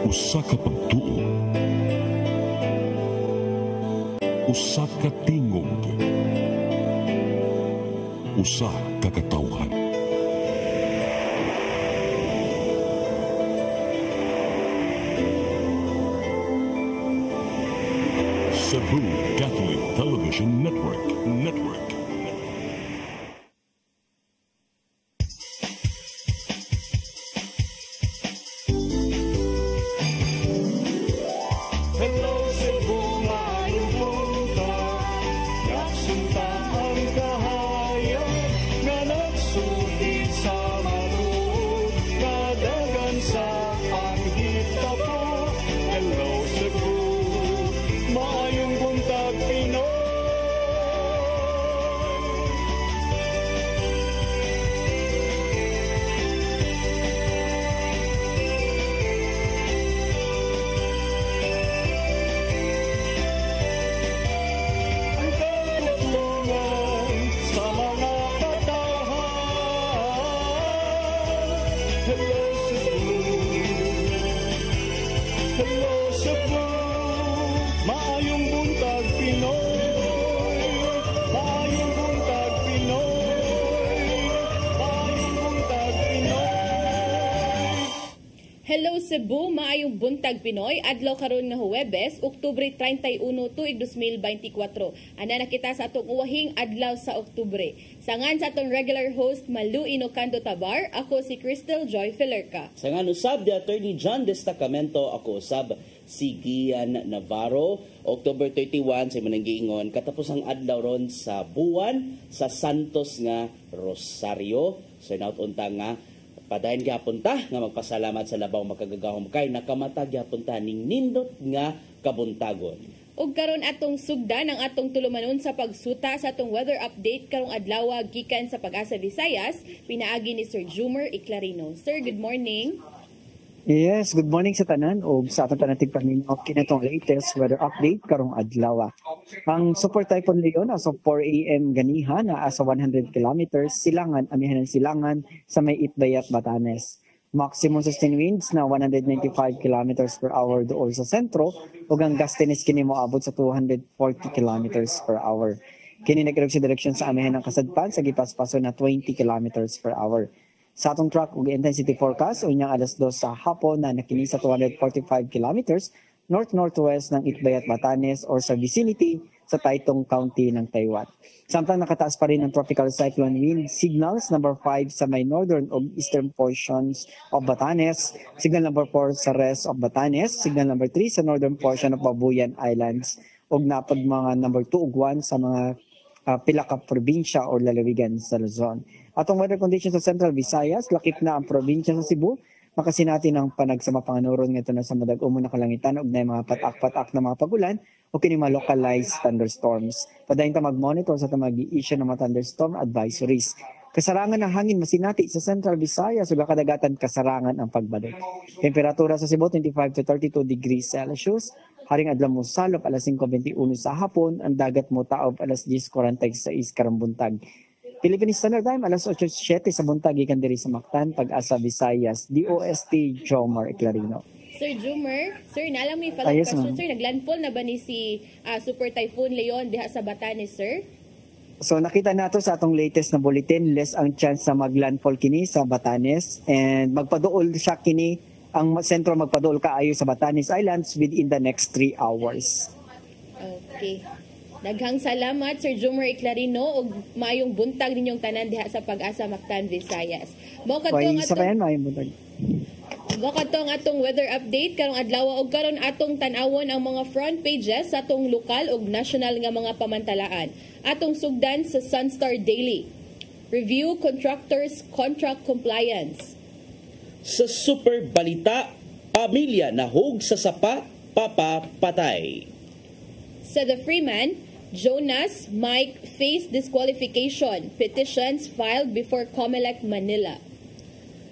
Usa ka pagtuo, usa ka tingog, usa ka katawhan. Cebu Catholic Television Network. Hello Cebu, maayong buntag. Nagsunta ang kahayag nga nagsulti sa maluod, nadagan sa paghitapo. Hello Cebu, maayong buntag Pinoy. Ang katutulungan sa mga katawhan. Hello Cebu, hello Cebu, maayong buntag Pinoy, maayong buntag Pinoy, maayong buntag Pinoy. Hello Cebu, maayong buntag Pinoy. Adlaw karon nga Huwebes, Oktubre 31, tuig 2024. Ana na kita sa atong uwahing adlaw sa Oktubre. Sangan sa atong regular host Malu Inocando Tabar, ako si Crystal Joy Filerca. Sa nga usab di Attorney John Destacamento, ako usab si Gian Navarro. October 31 sa mananggiingon katapos ang adlaw ron sa buwan sa Santos nga Rosario. So naut-unta nga padayon gyapon ta nga magpasalamat sa labaw makagagahom kay nakamata gyapon ta ning nindot nga kabuntagon. Ug karon atong sugdan ang atong tulumanon sa pagsuta sa atong weather update karong adlaw gikan sa Pag-asa Visayas, pinaagi ni Sir Jumer Iclarino. Sir, good morning. Yes, good morning sa tanan o sa atong tanan tigpaminaw kinatong latest weather update karong adlaw. Ang Super Typhoon Leon as of 4 AM ganiha na sa 100 kilometers silangan amihan ng silangan sa may Itbayat, Batanes. Maximum sustained winds na 195 kilometers per hour dool sa sentro ug ang gustiness kini moabot sa 240 kilometers per hour. Kini nagirog sa direksyon sa amihan ng kasadpan sa gipaspaso na 20 kilometers per hour. Sa atong track ug intensity forecast unyang alas 2 sa hapon na nakini sa 245 kilometers north-northwest ng Itbayat, Batanes or sa vicinity sa Taytong County ng Taiwan. Samtang nakataas pa rin ang tropical cyclone wind signals number 5 sa may northern ug eastern portions of Batanes, signal number 4 sa rest of Batanes, signal number 3 sa northern portion of Babuyan Islands ug napad mga number 2 ug 1 sa mga pila ka probinsya o lalawigan sa Luzon. Atong weather conditions sa Central Visayas, lakip na ang probinsya sa Cebu, makasinati ng panagsama panganuron nga na sa madag-umon na kalangitan ug na mga patak-patak na mga pagulan o kini mga localized thunderstorms. Padayon ta mag-monitor sa mag-i-issue ng mga thunderstorm advisories. Kasarangan ng hangin masinati sa Central Visayas ug kadagatan kasarangan ang pagbalik. Temperatura sa Cebu 25 to 32 degrees Celsius. Haring adlaw mo salop alas 5:21 sa hapon, ang dagat mo taob alas 10:46 karong buntag. Philippine Standard Time alas 8:07 sa buntag gikan diri sa Mactan, Pag-asa Visayas, DOST Jomar Iclarino. Sir Jumer, sir, naalam mo yung follow-up Yes, question, ma'am. sir, naglandfall na ba ni si Super Typhoon Leon diha sa Batanes, sir? So nakita nato sa atong latest na bulletin, less ang chance na maglandfall kini sa Batanes and magpaduol siya kini ang sentro magpaduol kaayo sa Batanes Islands within the next 3 hours. Okay. Daghang salamat Sir Jumer Iclarino ug maayong buntag ninyong tanan diha sa Pag-asa Mactan, Visayas. Mao kadtong Sa kayan maayong buntag. atong weather update karong adlaw ug karon atong tan-awon ang mga front pages sa atong lokal ug national nga mga pamantalaan. Atong sugdan sa Sunstar Daily. Review contractors contract compliance. Sa Super Balita, pamilya nahog sa sapa, papapatay. Sa The Freeman, Jonas, Mike face disqualification. Petitions filed before COMELEC Manila.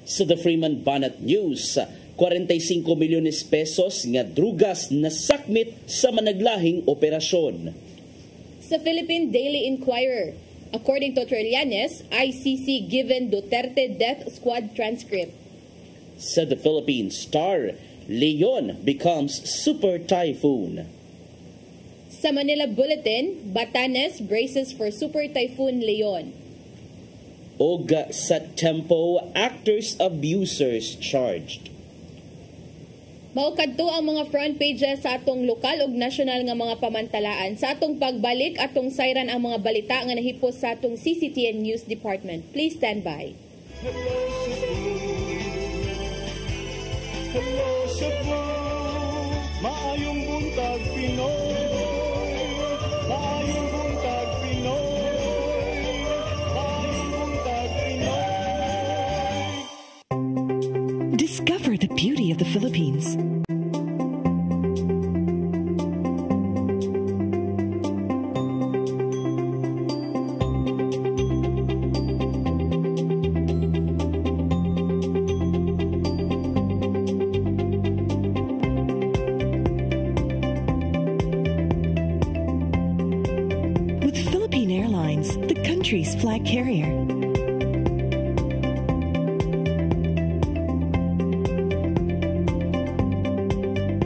Sa The Freeman Banat News, 45 milyones pesos nga drugas na sakmit sa managlahing operasyon. Sa Philippine Daily Inquirer, according to Trillanes, ICC given Duterte death squad transcript. Sa The Philippine Star, Leon becomes super typhoon. Sa Manila Bulletin, Batanes braces for Super Typhoon Leon. Og sa Tempo, actors abusers charged. Maukadto ang mga front pages sa atong lokal ug nasyonal nga mga pamantalaan. Sa atong pagbalik, atong sayran ang mga balita nga nahipos sa atong CCTN News Department. Please stand by. Hello Cebu, maayong buntag Pinoy. Maayong buntag Pinoy. Maayong buntag Pinoy. Discover the beauty of the Philippines. With Philippine Airlines, the country's flag carrier.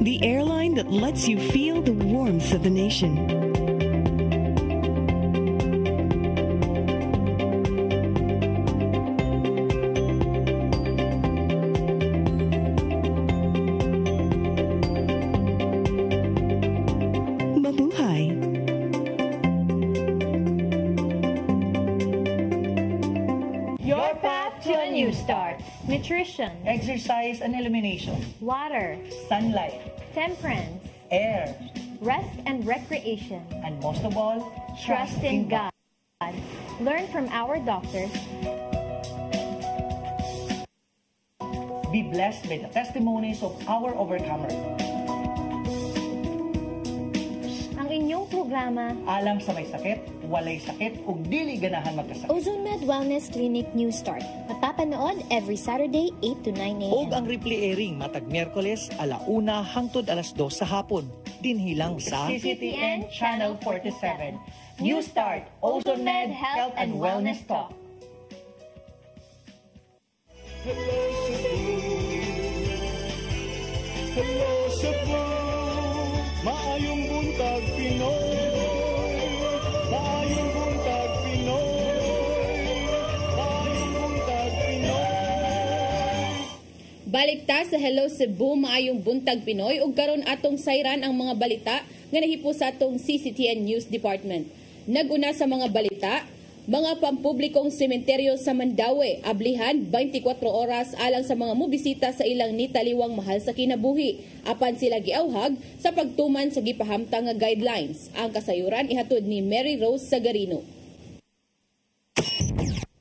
The airline that lets you feel the warmth of the nation. Mabuhay! Your path to a new start. Nutrition, Exercise and elimination. water, Sunlight. temperance, Air. rest and recreation. And most of all, Trust in God. Learn from our doctors. Be blessed by the testimonies of our overcomers. Ang inyong programa, Alam sa may sakit, walay sakit, ug dili ganahan magkasakit. Ozone Med Wellness Clinic New Start. Mapapanood every Saturday 8 to 9 a.m. Og ang replay airing matag Miyerkules 1:00 hangtod 2:00 sa hapon. Dinhilang sa CCTN Channel 47. New Start, Ozone Med Health and Wellness Talk. Hello Cebu, maayong buntag Pinoy. Maayong buntag Pinoy. Maayong buntag Pinoy. Balik ta sa Hello Cebu, maayong buntag Pinoy ug karon atong sayran ang mga balita nga nahipos sa atong CCTN News Department. Naguna sa mga balita, mga pampublikong sementeryo sa Mandaue, ablihan 24 oras alang sa mga mobisita sa ilang nitaliwang mahal sa kinabuhi. Apan sila giawhag sa pagtuman sa gipahamtang nga guidelines. Ang kasayuran ihatod ni Mary Rose Sagarino.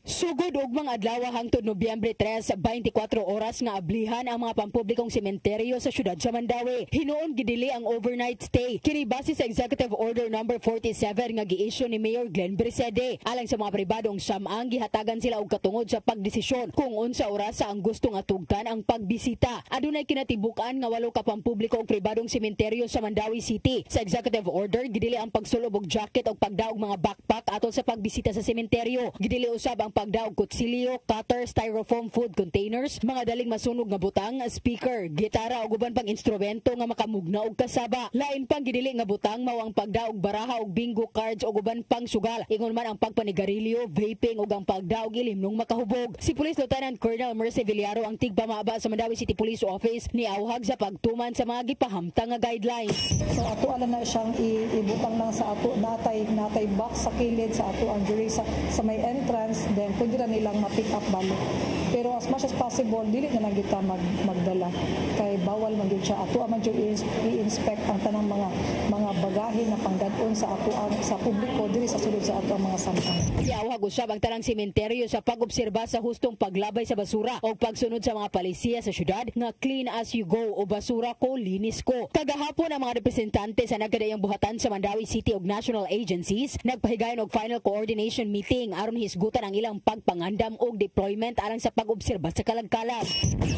Sugod og mga adlaw hangtod Nobyembre 3, 24 oras nga ablihan ang mga pampublikong sementeryo sa syudad sa Mandaue. Hinuon gidili ang overnight stay. Kini base sa Executive Order number 47 nga gi-issue ni Mayor Glenn Brisede. Alang sa mga pribadong samang gihatagan sila og katungod sa pagdesisyon kung unsa oras ang gusto nga tugtan ang pagbisita. Adunay kinatibukan nga 8 ka pampubliko ug pribadong sementeryo sa Mandaue City. Sa Executive Order gidili ang pagsulob og jacket ug pagdaog mga backpack atol sa pagbisita sa sementeryo. Gidili usab ang pagdaog kutsilyo, cutter, styrofoam food containers, mga daling masunog nga butang, speaker, gitara ug uban pang instrumento nga makamugna og kasaba. Lain pang gidili nga butang mao ang pagdaog baraha og bingo cards ug uban pang sugal. Ingon man ang pagpanigarilyo, vaping ug ang pagdaog ilimnong makahubog. Si Police Lieutenant Colonel Mercy Villaro ang tigpamaba sa Mandaue City Police Office ni awhag sa pagtuman sa mga gipahamtang nga guidelines. So ato alam na siyang ibutang lang sa ato natay box sa kilid sa ato ang jury sa may entrance, then pwede na nilang ma-pick up balik. Pero as much as possible dili na lang kita magdala kay bawal man gyud siya. Ato man gyud i-inspect ang tanang mga bagahe na panggadon sa ato sa publiko diri sa sulod sa ato ang mga samtang. Iawhag usab ang tanang sementeryo sa pag-obserba sa hustong paglabay sa basura o pagsunod sa mga palisiya sa syudad nga clean as you go o basura ko linis ko. Kagahapon ang mga representante sa nagkadayang buhatan sa Mandaue City ug national agencies nagpahigayon og final coordination meeting aron hisgutan ang ilang pagpangandam og deployment alang sa pag-obserba sa kalagkalag.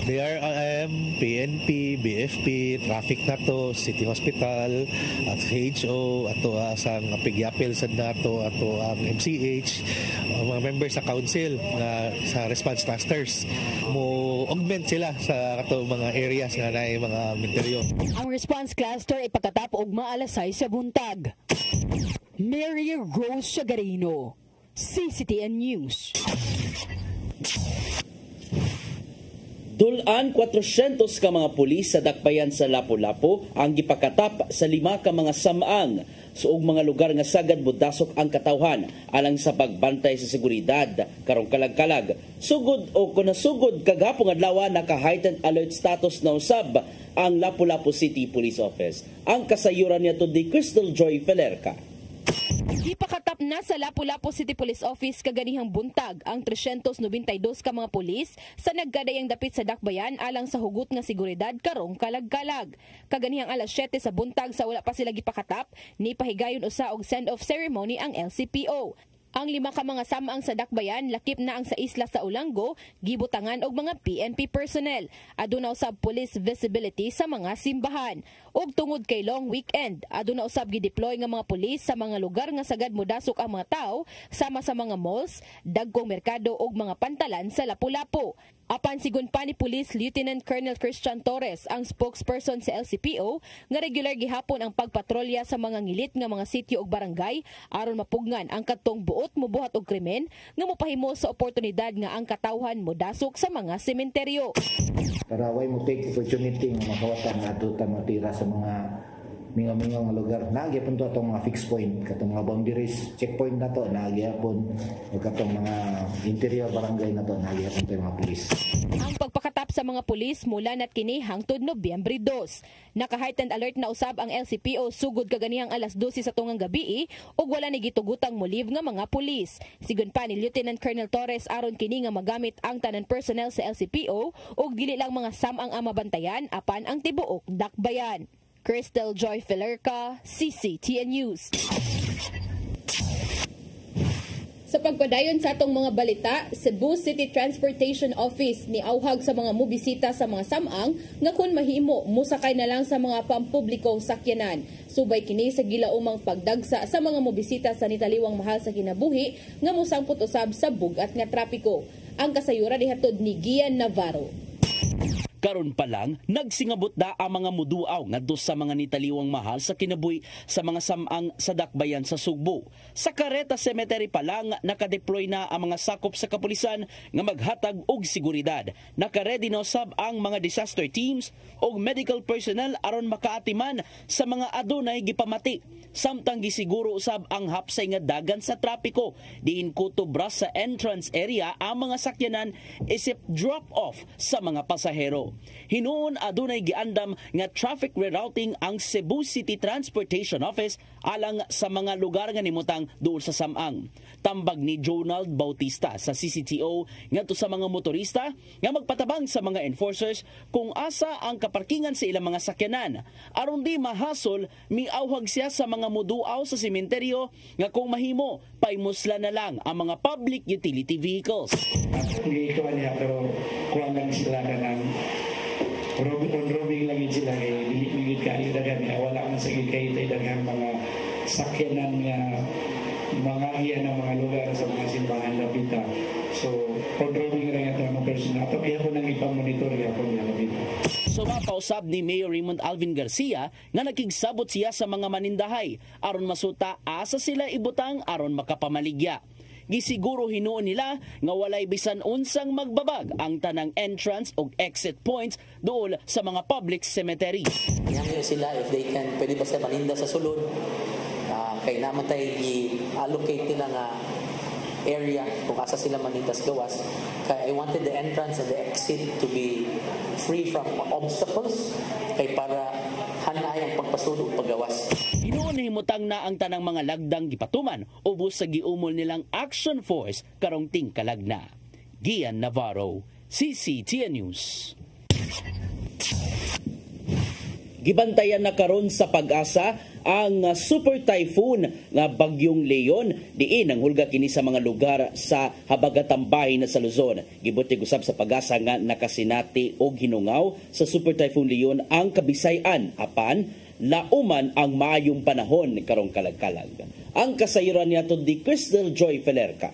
DRRM, PNP, BFP, traffic nato, City Hospital, at CHO, ato asang pigyapil sad nato, ato ang MCH, mga members sa council nga sa response clusters mo augment sila sa ato mga areas nga naay mga menteryo. Ang response cluster ay pagkatap og maalasay sa buntag. Mary Rose Chagarino, CCTN News. Dulan 400 ka mga pulis sa dakbayan sa Lapu-Lapu ang gipakatap sa 5 ka mga samang suog mga lugar nga sagad budasok ang katawhan alang sa pagbantay sa seguridad karong kalag-kalag. Sugod o kung nasugod kagapong adlaw naka-heightened alert status na usab ang Lapu-Lapu City Police Office. Ang kasayuran niya to di Crystal Joy Felerca. Ipakatap na sa Lapu-Lapu City Police Office kaganihang buntag ang 392 ka mga pulis sa nagkadayang dapit sa dakbayan alang sa hugot nga seguridad karong kalag-kalag. Kaganihang alas 7 sa buntag sa wala pa sila gipakatap, ni pahigayon usa og send-off ceremony ang LCPO. Ang 5 ka mga samaang sa dakbayan lakip na ang sa isla sa Ulango, gibutangan og mga PNP personnel. Aduna usab police visibility sa mga simbahan. Og tungod kay long weekend, aduna usab gideploy nga mga pulis sa mga lugar nga sagad modasok ang mga tao sama sa mga malls, dagkong merkado og mga pantalan sa Lapu-Lapu. Apan sigon pa ni Police Lieutenant Colonel Christian Torres, ang spokesperson sa LCPO, nga regular gihapon ang pagpatrolya sa mga ngilit nga mga sitio ug barangay aron mapugnan ang kadtong buot mobuhat og krimen nga mopahimo sa oportunidad nga ang katawhan modasok sa mga sementeryo. Para way mo take opportunity nga makawatan nato ta matira sa mga mingaw-mingaw nga lugar. Naagya po itong mga fixed point, katong mga boundaries, checkpoint na to, naagya po, o katong mga interior barangay na to, naagya po yung mga pulis. Ang pagpakatap sa mga pulis mula nat kini hangtod Nobyembre 2. Naka-heightened alert na usab ang LCPO sugod kaganihang alas 12 sa tungang gabi ug wala ni gitugutang molib nga mga pulis. Sigon pa ni Lieutenant Colonel Torres aron kini nga magamit ang tanan personnel sa LCPO ug dili lang mga samang mabantayan apan ang tibuok dakbayan. Crystal Joy Felerca, CCTN News. Sa pagpadayon sa atong mga balita, Cebu City Transportation Office ni auhag sa mga mobisita sa mga samang nga kun mahimo musakay na lang sa mga pampublikong sakyanan. Subay kini sa gilaumang pagdagsa sa mga mobisita sa nitaliwang mahal sa kinabuhi nga musangpot usab sa bugat nga trapiko. Ang kasayuran ihatod ni Gian Navarro. Karon pa lang, nagsingabot da ang mga muduaw ngadto sa mga nitaliwang mahal sa kinabuhi sa mga samang sa dakbayan sa Sugbo. Sa Careta Cemetery pa lang, nakadeploy na ang mga sakop sa kapulisan nga maghatag og seguridad. Nakaready na usab ang mga disaster teams og medical personnel aron makaatiman sa mga adunay gipamati. Samtang gisiguro usab ang hapsay nga dagan sa trapiko. Diin kutubras sa entrance area ang mga sakyanan isip drop-off sa mga pasahero. Hinuon adunay giandam nga traffic rerouting ang Cebu City Transportation Office alang sa mga lugar nga nimutang duol sa samang. Tambag ni Jonald Bautista sa CCTO ngadto sa mga motorista nga magpatabang sa mga enforcers kung asa ang kaparkingan sa ilang mga sakyanan. Aron di mahasol, miauhag siya sa mga muduaw sa sementeryo nga kung mahimo paimusla na lang ang mga public utility vehicles. Ito niya pero kuha lang sila ka ng on-roaming lang yun sila kay bilit kayo dagan nga wala man sa kayo tayo dagan mga sakyanan nga mga iyan ng mga lugar sa mga simbahan lapita. So on-roaming lang ito ang person na ito kaya ko nang ipamonitor kaya ko nang lapita. So mapausab ni Mayor Raymond Alvin Garcia nga nakigsabot siya sa mga manindahay aron masuta asa sila ibutang aron makapamaligya. Gisiguro hinuon nila nga walay bisan unsang magbabag ang tanang entrance o exit points dool sa mga public cemetery. Ngayon sila if they can, pwede ba sila maninda sa sulod? Kay naman tayo i-allocate nila nga area kung asa sila manindas gawas. Kaya I wanted the entrance and the exit to be free from obstacles kay para hanay ang pagpasulod o paggawas. Hinuon himutang na ang tanang mga lagdang gipatuman ubos sa giumol nilang action force karong tingkalag na. Gian Navarro, CCTN News. Gibantayan na karon sa Pag-asa ang super typhoon nga bagyong Leon. Diin ang hulga kini sa mga lugar sa habagatang bahin sa Luzon. Gibutig usab sa Pag-asa nga nakasinati og hinungaw sa super typhoon Leon ang Kabisayan apan lauman ang maayong panahon karong kalag-kalag. Ang kasayuran niya di Crystal Joy Felerca.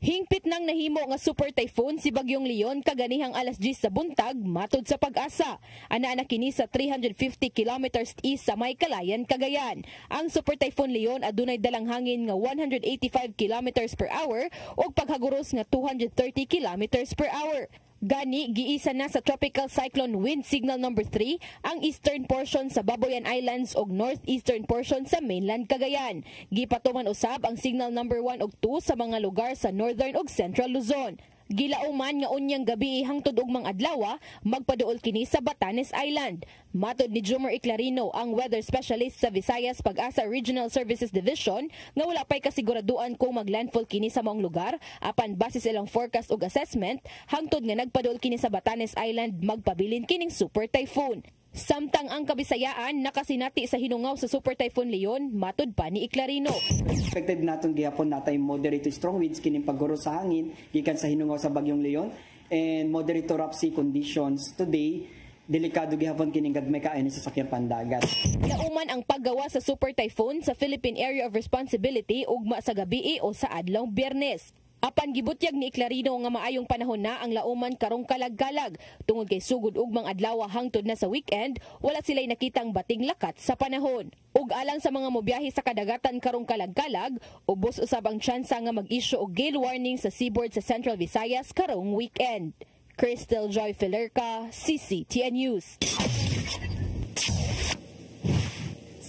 Hingpit nang nahimo nga super typhoon si Bagyong Leon kaganihang alas 10 sa buntag matod sa Pag-asa. Ana kini sa 350 kilometers east sa Maykalayan, Cagayan. Ang super typhoon Leon adunay dalang hangin nga 185 kilometers per hour ug paghaguros nga 230 kilometers per hour. Gani, giisa na sa Tropical Cyclone Wind Signal number 3 ang eastern portion sa Babuyan Islands ug northeastern portion sa mainland Cagayan. Gipatuman usab ang Signal number 1 ug 2 sa mga lugar sa northern ug central Luzon. Gilauman nga unyang gabi hangtod ug mga adlaw magpaduol kini sa Batanes Island. Matod ni Jumer Iclarino, ang weather specialist sa Visayas Pag-asa Regional Services Division, nga wala pay kasiguraduan kung maglandfall kini sa maong lugar apan base silang forecast ug assessment hangtod nga nagpaduol kini sa Batanes Island magpabilin kining super typhoon. Samtang ang Kabisayaan nakasinati sa hinungaw sa Super Typhoon Leon, matod pa ni Iclarino. Expected naton gihapon natay moderate to strong winds kining pagguro sa hangin gikan sa hinungaw sa Bagyong Leon and moderate to rough sea conditions today. Delikado gihapon kining gagmay kaayo sa sakyan pandagat. Lauman ang paggawa sa Super Typhoon sa Philippine Area of Responsibility ugma sa gabii o sa adlawng Biyernes. Apan gibutyag ni Iclarino nga maayong panahon na ang lauman karong kalag-kalag. Tungod kay sugod ugmang adlaw hangtod na sa weekend, wala sila'y nakitang bating lakat sa panahon. Ug alang sa mga mobiyahe sa kadagatan karong kalag-kalag, ubos usab ang tsansa nga mag-issue og gale warning sa seaboard sa Central Visayas karong weekend. Crystal Joy Felerca, CCTN News.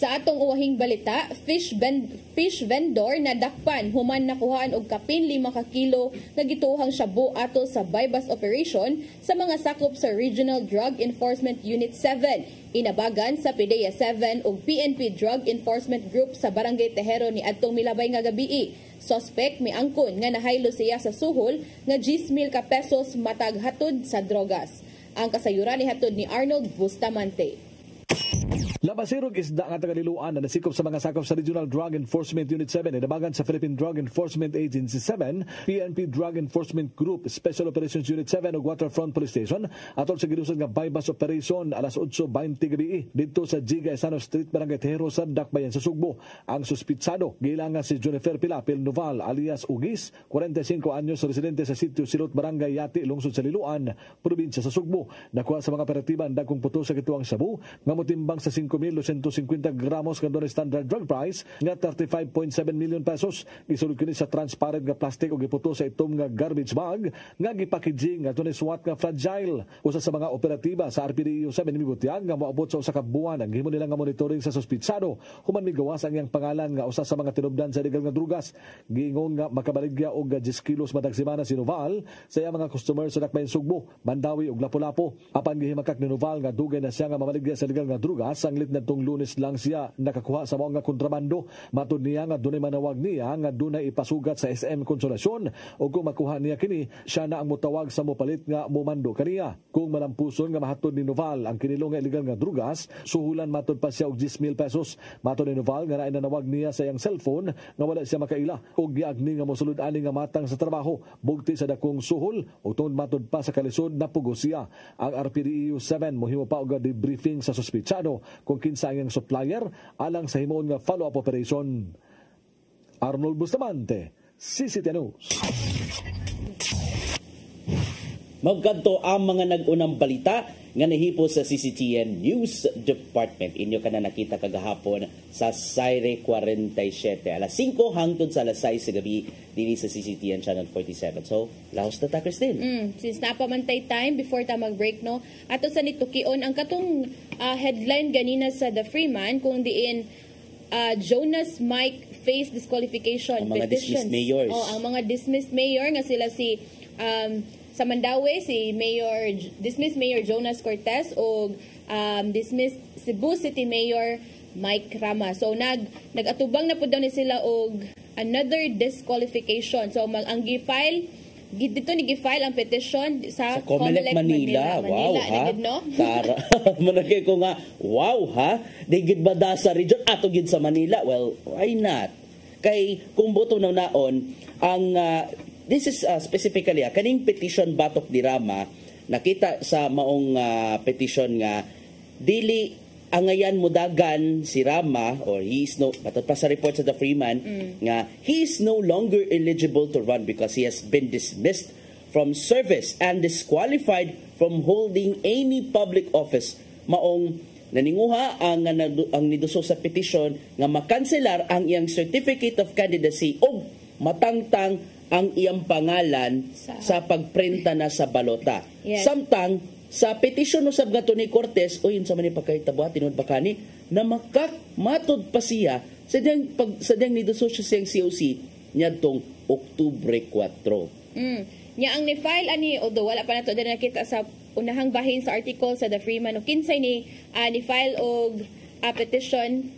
Sa atong uwahing balita, fish vendor na dakpan human nakuhaan og kapin 5 ka kilo nga gituohang shabu ato sa bypass operation sa mga sakop sa Regional Drug Enforcement Unit 7, inabagan sa PDEA 7 ug PNP Drug Enforcement Group sa Barangay Tejero ni adtong milabay nga gabii. Suspect miangkon nga nahaylo siya sa suhol nga 10,000 ka pesos matag hatod sa drogas. Ang kasayuran ni hatod ni Arnold Bustamante. Labasirog isda nga tagaliluan na nasikop sa mga sakop sa Regional Drug Enforcement Unit 7 inabagan sa Philippine Drug Enforcement Agency 7, PNP Drug Enforcement Group, Special Operations Unit 7 ug Waterfront Police Station atol sa gilusad nga bypass operation alas 8:20 gabi didto sa Giga Esano Street, Barangay Tejero sa Dakbayan sa Sugbo. Ang suspitsado giilangan si Jennifer Pilapil Noval alias Ugis, 45 anyos, residente sa sitio Silot, Barangay Yati, lungsod sa Liloan, probinsya sa Sugbo. Nakuha sa mga operatiba ang dagkong puto sa kituang shabu nga motimbang sa 5,250 gramos nga doon standard drug price nga 35.7 million pesos. Isulod kini sa transparent nga plastic o giputo sa itom nga garbage bag nga gipackaging nga doon SWAT nga fragile. Usa sa mga operatiba sa RPDEU 7 mibutyag nga moabot sa usa ka buwan ang himo nila nga monitoring sa suspitsado human migawas ang iyang pangalan nga usa sa mga tinubdan sa illegal nga drugas. Giingon nga makabaligya og 10 kilos matag semana si Noval sa iyang mga customer sa Dakbayan Sugbo, Mandawi ug Lapu-Lapu. Apan gihimakak ni Noval nga dugay na siya nga mamaligya sa illegal nga drugas ang nadtong Lunes lang siya nakakuha sa mga kontrabando. Matud niya nga dunay manawag niya nga dunay ipasugat sa SM Konsolasyon o kung makuha niya kini siya na ang mutawag sa mopalit nga mumando kaniya. Kung malampuson nga mahatod ni Noval ang kinilo nga illegal nga drugas, suhulan matud pa siya og 10,000 pesos. Matud ni Noval nga naay nanawag niya sa iyang cellphone nga wala siya makaila og giagni nga mosulod ani nga matang sa trabaho bugti sa dakong suhol ug tungod matud pa sa kalisod napugo siya. Ang RPDEU 7 mohimo pa og debriefing sa suspitsado kung kinsa ang supplier alang sa himon nga follow-up operation. Arnold Bustamante, CCTN News. Magkanto ang mga nag-unang balita nga nahipo sa CCTN News Department. Inyo ka na nakita kagahapon sa Saire 47. Alas 5 hangtod sa alas 6 sa gabi dili sa CCTN Channel 47. So, lahos na ta, Christine. Since napamantay time before ta mag-break, no? Ato sa nitukion, ang katong headline ganina sa The Freeman, kung diin Jonas Mike face disqualification ang mga petitions. Dismissed mayors. Ang mga dismissed mayor nga sila si sa Mandawi, si dismissed Mayor Jonas Cortez o dismissed Cebu City Mayor Mike Rama. So nag-atubang na po daw ni sila og another disqualification. So ang gi-file dito ni gi-file ang petition sa Comelec Manila. Wow, ha? No? Tara. Managay ko nga, wow, ha? Di gid ba da sa region ato gid sa Manila? Well, why not? Kay kung boto na naon, ang this is specifically kaning petition batok di Rama, nakita sa maong petition nga dili angayan mudagan si Rama, or he is no, matod pa sa report sa The Freeman, nga he is no longer eligible to run because he has been dismissed from service and disqualified from holding any public office. Maong naninguha ang niduso sa petition nga makanselar ang iyang certificate of candidacy o matangtang ang iyang pangalan sa pagprenta na sa balota. Yes. Samtang sa petition no sab gato ni Cortez, o yun sa man pagkahitabo tinud bakani na matod pa siya sa diyang niduso siya siyang COC niadtong Oktubre 4. Nya ang ni-file ani, although wala pa nato din nakita sa unahang bahin sa article sa The Freeman, o kinsay ni-file og petition.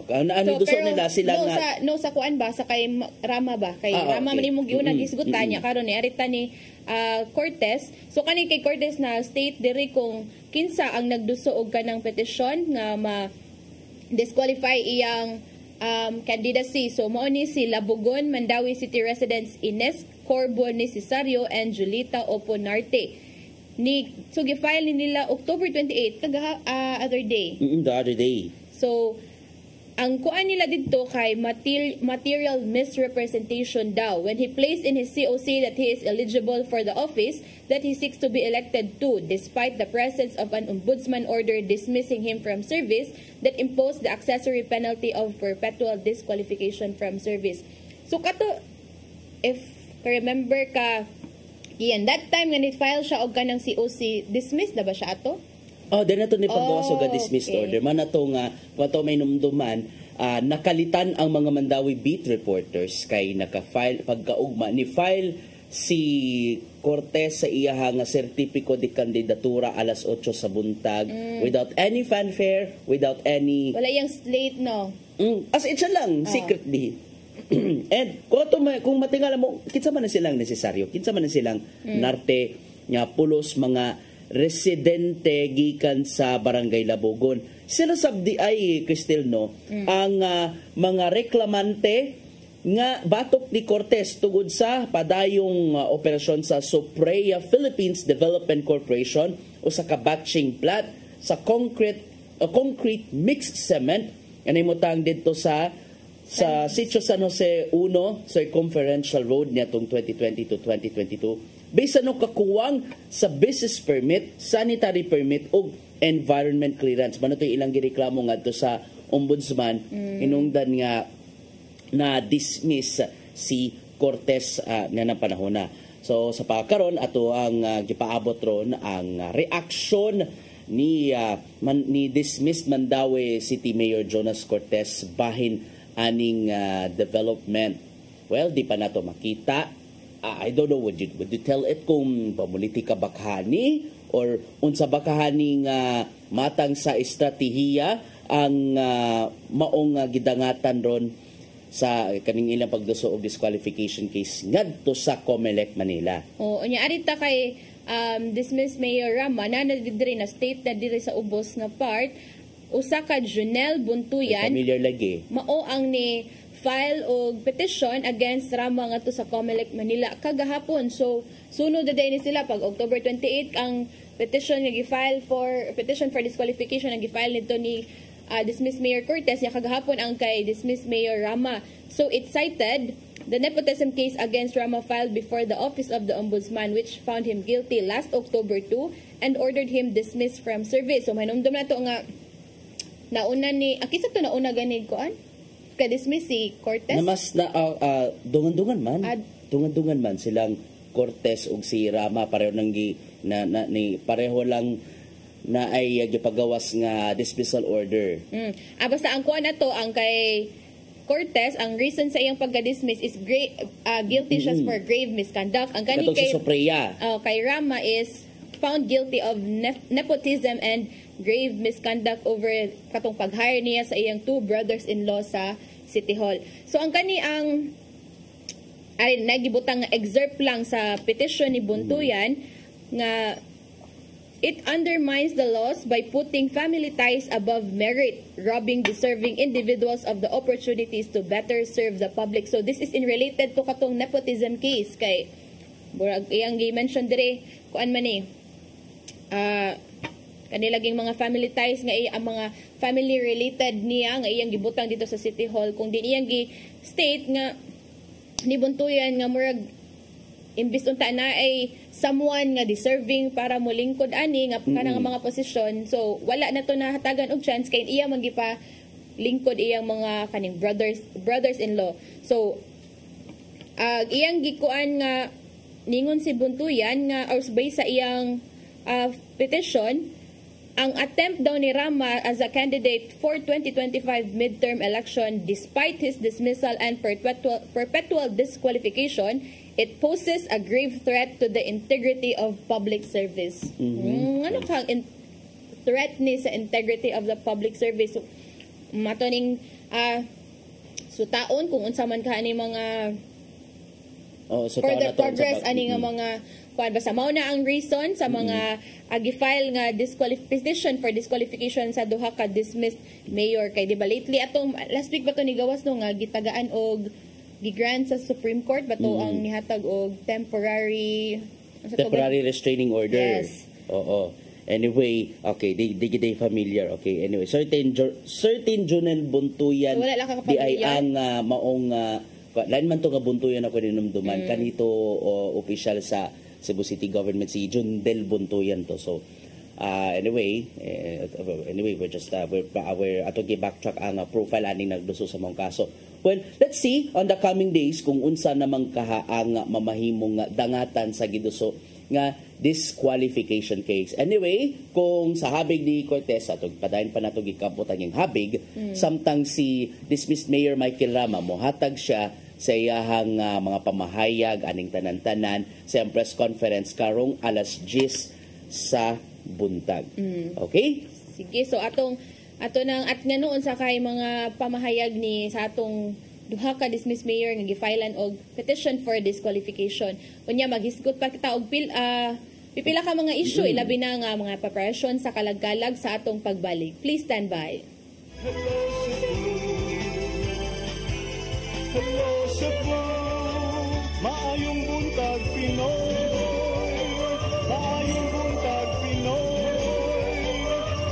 Niduso nila sila nga sa kuan ba sa kay Rama ba kay Rama man imong giunang isgutan niya karon ni arita ni Cortez. So kani kay Cortez na state diri kung kinsa ang nagduso og kanang petition nga ma-disqualify iyang candidacy. So mao ni si Labugon Mandawi City residents Ines Corbo ni Cesario and Julita Oponarte. So gi-file nila October 28 other day. The other day. So ang kuan nila dito kay material misrepresentation daw when he placed in his COC that he is eligible for the office that he seeks to be elected to, despite the presence of an ombudsman order dismissing him from service that imposed the accessory penalty of perpetual disqualification from service. So kato, if remember ka, yan, that time nga ni-file siya og kanang COC, dismissed na ba siya ato? Then nato ni paggawa sa dismissed order. Man nato nga may numduman, nakalitan ang mga Mandawi beat reporters kay naka-file pagkaugma ni file si Cortez sa iyaha nga sertipiko de kandidatura alas 8 sa buntag without any fanfare, without any wala yang slate no. As in siya lang secretly. And kung matingala mo kinsa man na silang nesesaryo, kinsa man na silang narte nga pulos mga residente gikan sa Barangay Labugon. Sila sabdi ay Cristel no ang mga reklamante nga batok ni Cortez tugod sa padayong operasyon sa Sopreya Philippines Development Corporation o sa kabatching plant sa concrete mixed cement nga himutang dito sa Sitio San Jose 1 Circumferential Road niatong 2020 to 2022. Based ano kakuwang sa business permit, sanitary permit o environment clearance. Mano ito ilang gireklamo nga ito sa ombudsman inungdan nga na dismiss si Cortez na ng panahon na. So sa pagkaron ato ang gipaabot ron ang reaksyon ni dismissed Mandawi City Mayor Jonas Cortez bahin aning development. Well, di pa nato makita. I don't know, would you tell it kung pamulitika bakhani or unsa bakhani nga matang sa estratehiya ang maong gidangatan ron sa kaning ilang pagduso og disqualification case ngadto sa Comelec Manila. Unya arita kay dismissed Mayor Rama na diri na state na diri sa ubos nga part usa ka Junel Buntuyan familiar lagi mao ang ni file og petition against Rama nga to sa Comelec Manila kagahapon. So sunod na day ni sila pag October 28 ang petition nga gi-file for petition for disqualification ang gi-file nito ni dismissed Mayor Cortez nya kagahapon ang kay dismissed Mayor Rama. So it cited the nepotism case against Rama filed before the Office of the Ombudsman which found him guilty last October 2 and ordered him dismissed from service. So manumdum na to nga nauna ni akisa to nauna ganid koan ka-dismiss si Cortez? Na mas dungan-dungan man silang Cortez ug si Rama pareho nang pareho lang na ay gipagawas nga dismissal order. Basta ang kuan nato ang kay Cortez ang reason sa iyang pagka-dismiss is guilty siya for grave misconduct. Ang kani kay Sopreya. Kay Rama is found guilty of nepotism and grave misconduct over katong pag-hire niya sa iyang two brothers-in-law sa City Hall. So ang kani ang ay nagibutang nga excerpt lang sa petition ni Buntuyan nga it undermines the laws by putting family ties above merit, robbing deserving individuals of the opportunities to better serve the public. So this is in related to katong nepotism case kay murag iyang gi-mention dire kuan man ni kanilaging mga family ties nga ang mga family related niya nga iyang gibutang dito sa City Hall kung din iyang gi-state nga ni Buntuyan nga murag imbis unta na ay someone nga deserving para molingkod ani nga kanang mga posisyon, so wala na to nahatagan og chance kay iya magipa lingkod iyang mga kaning brothers-in-law. So iyang gikuan nga ningon si Buntuyan nga or based sa iyang petition, ang attempt daw ni Rama as a candidate for 2025 midterm election despite his dismissal and perpetual disqualification, it poses a grave threat to the integrity of public service. Ano kang threat ni sa integrity of the public service? So, matoning sutaon kung unsa man ka ani mga further progress ani nga mga kuan basta mao na ang reason sa mga agi-file nga petition for disqualification sa duha ka dismissed mayor kay di ba lately atong last week ba to ni gawas no nga gitagaan og gigrant sa Supreme Court ba to ang nihatag og temporary restraining order. Yes. Oo. Anyway, okay, di familiar. Okay, anyway, certain Junel Buntuyan so, wala lang di ay ang maong lain man to nga Buntuyan ako dinumduman kanito official sa Cebu City Government si Jundel Buntuyan to. So anyway, we're just we're ato gi-backtrack ang profile ani nagduso sa mong kaso. Well, let's see on the coming days kung unsa namang kahaang mamahimong dangatan sa giduso nga disqualification case. Anyway, kung sa habig ni Cortez atog padayon pa nato gikabot ang habig samtang si dismissed Mayor Michael Rama mohatag siya sa iyahang mga pamahayag aning tanan-tanan sa press conference karong alas 10 sa buntag. Okay? Sige, so ato nang at nga noon sa kay mga pamahayag ni sa atong duha ka dismissed mayor nga gifilean og petition for disqualification. Unya maghisgot pa kita og pipila ka mga issue ilabi na nga mga preparation sa kalagkalag sa atong pagbalik. Please stand by. Hello Cebu, maayong buntag Pinoy. Maayong buntag Pinoy.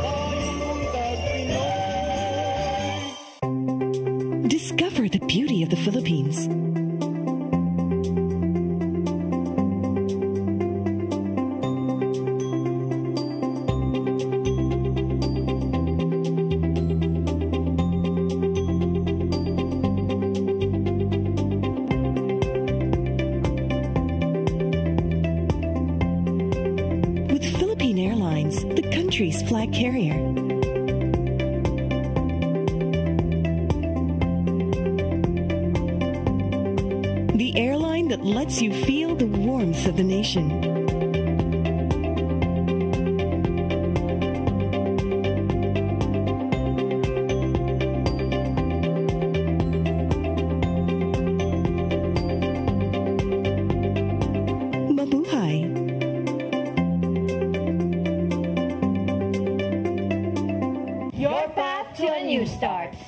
Maayong buntag Pinoy. Discover the beauty of the Philippines. Country's flag carrier. The airline that lets you feel the warmth of the nation.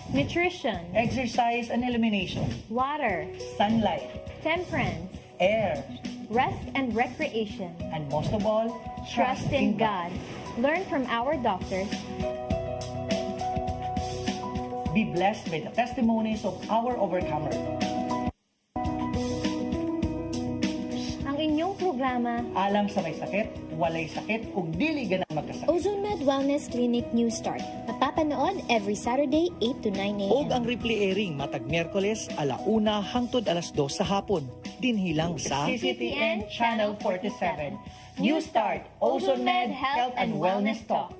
Nutrition, exercise and elimination, water, sunlight, temperance, air, rest and recreation, and most of all, trust in God. Learn from our doctors. Be blessed by the testimonies of our overcomers. Ang inyong programa, alam sa may sakit, walay sakit, ug dili ganang magkasakit. Ozone Med Wellness Clinic New Start. Mapapanood every Saturday 8 to 9 a.m. Og ang replay airing matag Miyerkules 1:00 hangtod 2:00 sa hapon. Dinhilang sa CCTN Channel 47. New Start, Ozone Med Health and Wellness Talk.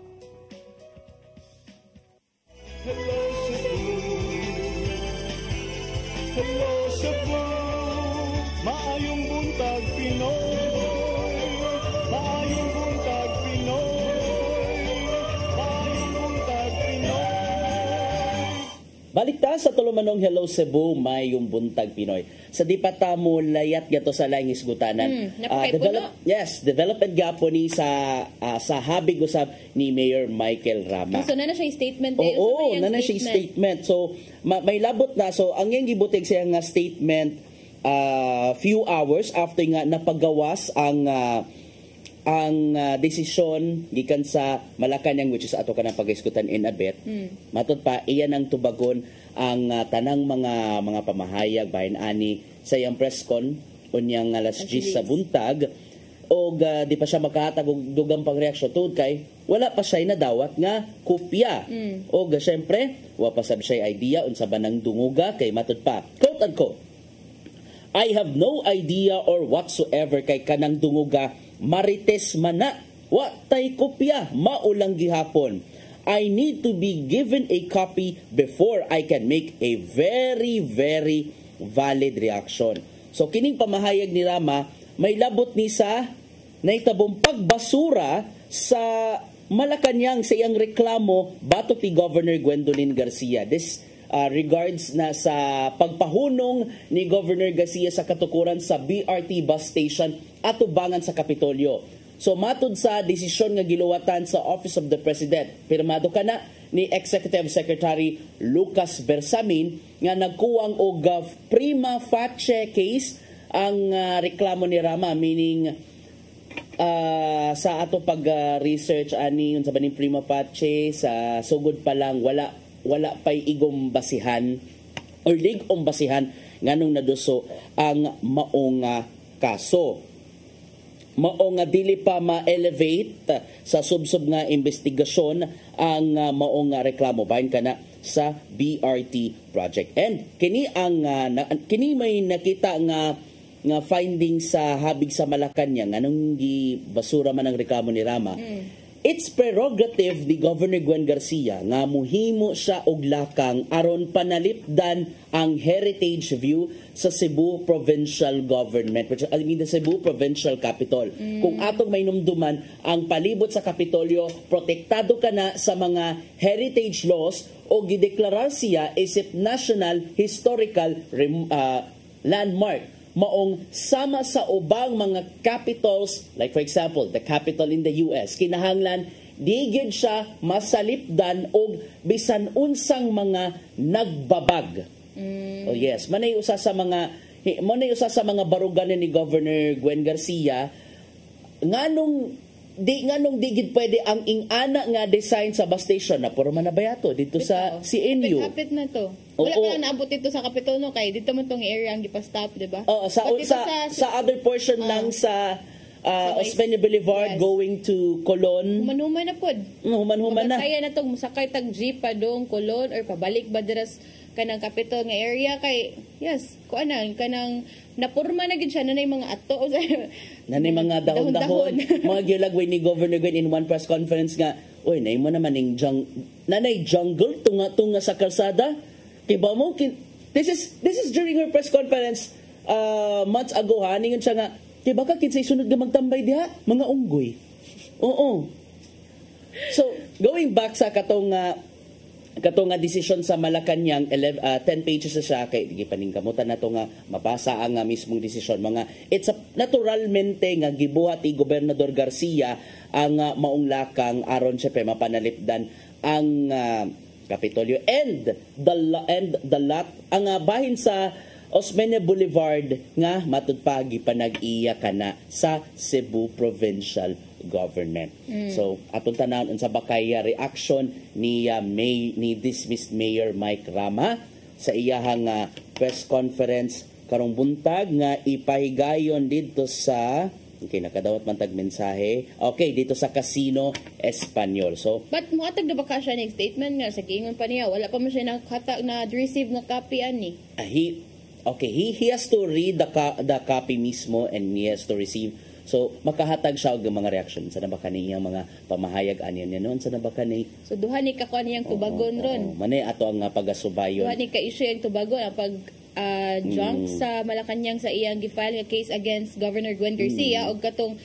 Hello Cebu, maayong buntag Pinoy. Maayong buntag Pinoy. Maayong buntag Pinoy. Balik ta sa tulumanong Hello Cebu, mayong buntag Pinoy. Sa di pa ta mo layat gato sa laing isgutanan. Development gapo ni sa habig usab ni Mayor Michael Rama. So na siya statement Oo, na siya statement. So may labot na. So ang yang gibutig siya nga statement few hours after nga napagawas ang desisyon gikan sa Malacañang, which is ato ka ng pag-iskutan in a bit. Matod pa, iyan ang tubagon ang tanang mga pamahayag bahin ani sa iyang press con unyang alas 10 sa buntag o di pa siya makahatag og dugang pagreaksyon tungod kay wala pa siya nadawat nga kopya. O syempre, wa pa sab siya idea unsa ba nang dunguga kay matod pa. Quote unquote, I have no idea or whatsoever kay kanang dunguga marites man na, wa tay kopya, maulang gihapon. I need to be given a copy before I can make a very, very valid reaction. So kining pamahayag ni Rama, may labot ni sa naitabong pagbasura sa Malacañang sa iyang reklamo batok ni Governor Gwendolyn Garcia. This regards na sa pagpahunong ni Governor Garcia sa katukuran sa BRT bus station at tubangan sa Kapitolyo. So matud sa desisyon nga giluwatan sa Office of the President, pirmado kana ni Executive Secretary Lucas Bersamin nga nagkuwang og prima facie case ang reklamo ni Rama, meaning sa ato pag-research ani unsa ba ning prima facie sa sugod pa lang wala pay igong basihan or ligong basihan nganong naduso ang maong kaso. Maong dili pa ma-elevate sa subsub nga investigasyon ang maong reklamo bahin kana sa BRT project. And kini ang kini may nakita nga findings sa habig sa Malacañang anong basura man ang reklamo ni Rama. It's prerogative ni Governor Gwen Garcia nga muhimo siya og lakang aron panalipdan ang heritage view sa Cebu Provincial Government, which I mean the Cebu Provincial Capital. Kung atong may numduman ang palibot sa Kapitolyo, protektado ka na sa mga heritage laws o gideklarar siya isip National Historical Landmark. Maong sama sa ubang mga capitals, like for example, the capital in the US, kinahanglan digid siya masalipdan og bisan unsang mga nagbabag. Oh yes, manay usa sa mga barugan ni Governor Gwen Garcia nganong digid pwede ang ingana nga design sa bus station na puro manabayato dito sa CNU. Kapit na to. Wala ka na naabot dito sa Kapitolyo kay dito mo tong area ang gipastop, di ba? Oo, sa other portion lang sa Osmeña Boulevard going to Colon. Human-human na pod. Human-human na. Kaya na tong musakay tag jeep pa dong Colon or pabalik ba diras kanang Capitol nga area kay kanang napurma na gid siya nanay mga ato nanay mga dahon-dahon mga gilagway ni Governor Gwen in one press conference nga oy nay mo naman ning nanay jungle tunga sa kalsada kay ba mo this is during her press conference months ago ningon siya nga kay baka kinsay sunod nga magtambay diha mga unggoy. Oo. So going back sa katong desisyon sa Malacañang 10 pages na siya kay di paningkamutan nato nga mabasa ang mismong desisyon it's a naturalmente nga gibuhat ni Gobernador Garcia ang maong lakang aron syempre mapanalipdan ang Kapitolyo and the lot ang bahin sa Osmeña Boulevard nga matud pa gipanag-iya kana sa Cebu Provincial Government. So atong tanan unsa ba kay reaction ni dismissed Mayor Mike Rama sa iyahang press conference karong buntag nga ipahigayon dito sa nakadawat man tag mensahe. Okay, dito sa Casino Espanyol. So but muhatag na ba ka siya ng statement nga sa giingon pa niya wala pa man siya na-receive na copy ani. He has to read the copy mismo and he has to receive. So makahatag siya og mga reaction sa naba kaniyang mga pamahayag aniya noon sa naba kanay. So duha ni ka kaniyang tubagon ron. Manay ato ang pagasubayon. Duha ni ka issue ang tubagon ang pag junk sa Malacañang sa iyang gifile nga case against Governor Gwen Garcia og katong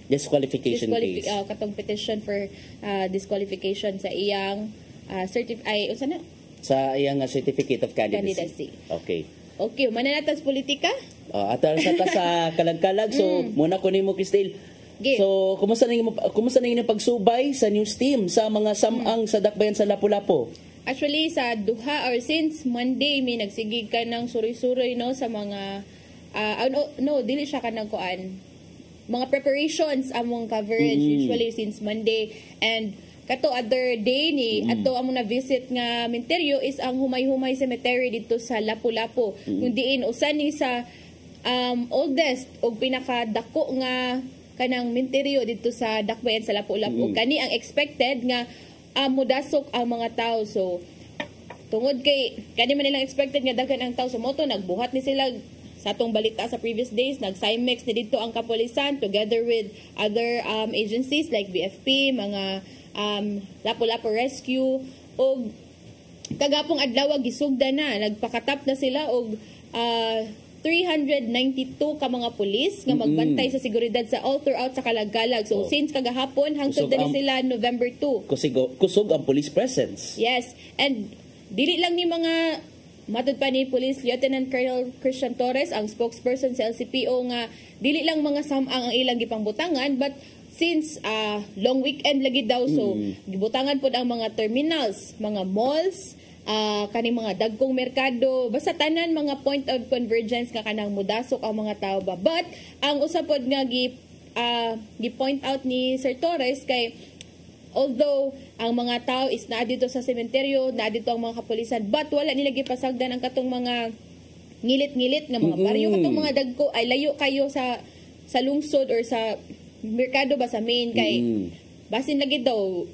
disqualification case. Katong petition for disqualification sa iyang sa iyang certificate of candidacy. Okay. Okay, mananatas politika? Atal sa kalag-kalag. So, muna ko nimo Cristel. So, kumusta na yung pagsubay sa news team sa mga samang sa dakbayan sa Lapu-Lapu? Actually, sa duha or since Monday, may nagsigig ka ng suri-suri no, sa mga, dili siya ka ng kuan. Mga preparations among coverage, usually since Monday. And kato other day ni ato among na visit nga menteryo is ang Humay-Humay Cemetery dito sa Lapu-Lapu. Kung diin usan ni sa oldest o pinakadako nga kanang menteryo dito sa dakbayan sa Lapu-Lapu. Kani ang expected nga mudasok ang mga tao. So tungod kay kani man nilang expected nga daghan ang tao, so moto nagbuhat ni sila sa atong balita sa previous days, nag-Cymex ni dito ang kapulisan together with other agencies like BFP, mga Lapu-Lapu Rescue, o kagapong adlaw gisugda na, nagpakatap na sila og 392 ka mga pulis nga magbantay sa seguridad sa all throughout sa Kalagalag. So since kagahapon hangtod na sila November 2. Kusog ang police presence. Yes, and dili lang ni mga matod pa ni Police Lieutenant Colonel Christian Torres, ang spokesperson sa LCPO, nga dili lang mga samang ang ilang gipangbutangan, but since long weekend lagi daw, so gibutangan po ang mga terminals, mga malls, kaning mga dagkong merkado, basta tanan mga point of convergence nga kanang mudasok ang mga tao ba. But ang usapod nga gi-point out ni Sir Torres kay although ang mga tao is na dito sa sementeryo, na dito ang mga kapulisan, but wala nila gipasagdan ang katong mga ngilit-ngilit nga mga baryo, katong mga dagko ay layo kayo sa lungsod or sa merkado ba sa main kay basin lagi daw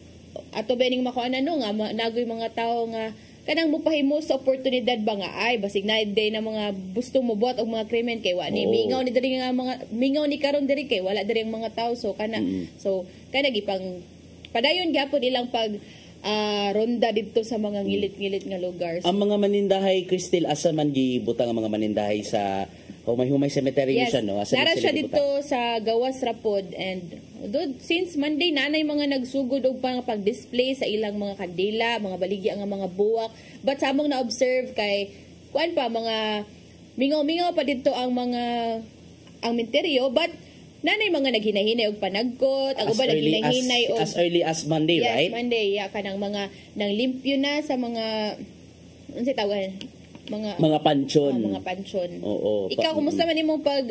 ato bening makuanan no nga nagoy mga tao nga kanang mupahimo sa oportunidad ba nga ay basig na day na mga gustong mobuhat og mga krimen kay wani mingaw ni diri nga mga mingaw ni karon diri kay wala diri ang mga tao, so kana gipang padayon gyapon ilang pag ronda dito sa mga ngilit-ngilit nga lugar. Ang mga manindahay, Cristel, asa man gibutang ang mga manindahay sa Humay-Humay Cemetery siya, no? Nara siya dito sa Gawas Rapod, and since Monday nanay mga nagsugod og pag-display sa ilang mga kandila, mga baligya nga mga buwak, but samong na-observe kay kuan pa mga mingaw-mingaw pa dito ang menteryo, but nanay mga naghinahinay og panagkot, ang uban naghinahinay og as early as Monday, right? Yes, Monday, kanang mga nang limpyo na sa mga unsay tawag mga pansyon. Mga pansyon. Oo. Ikaw kumusta man imong pag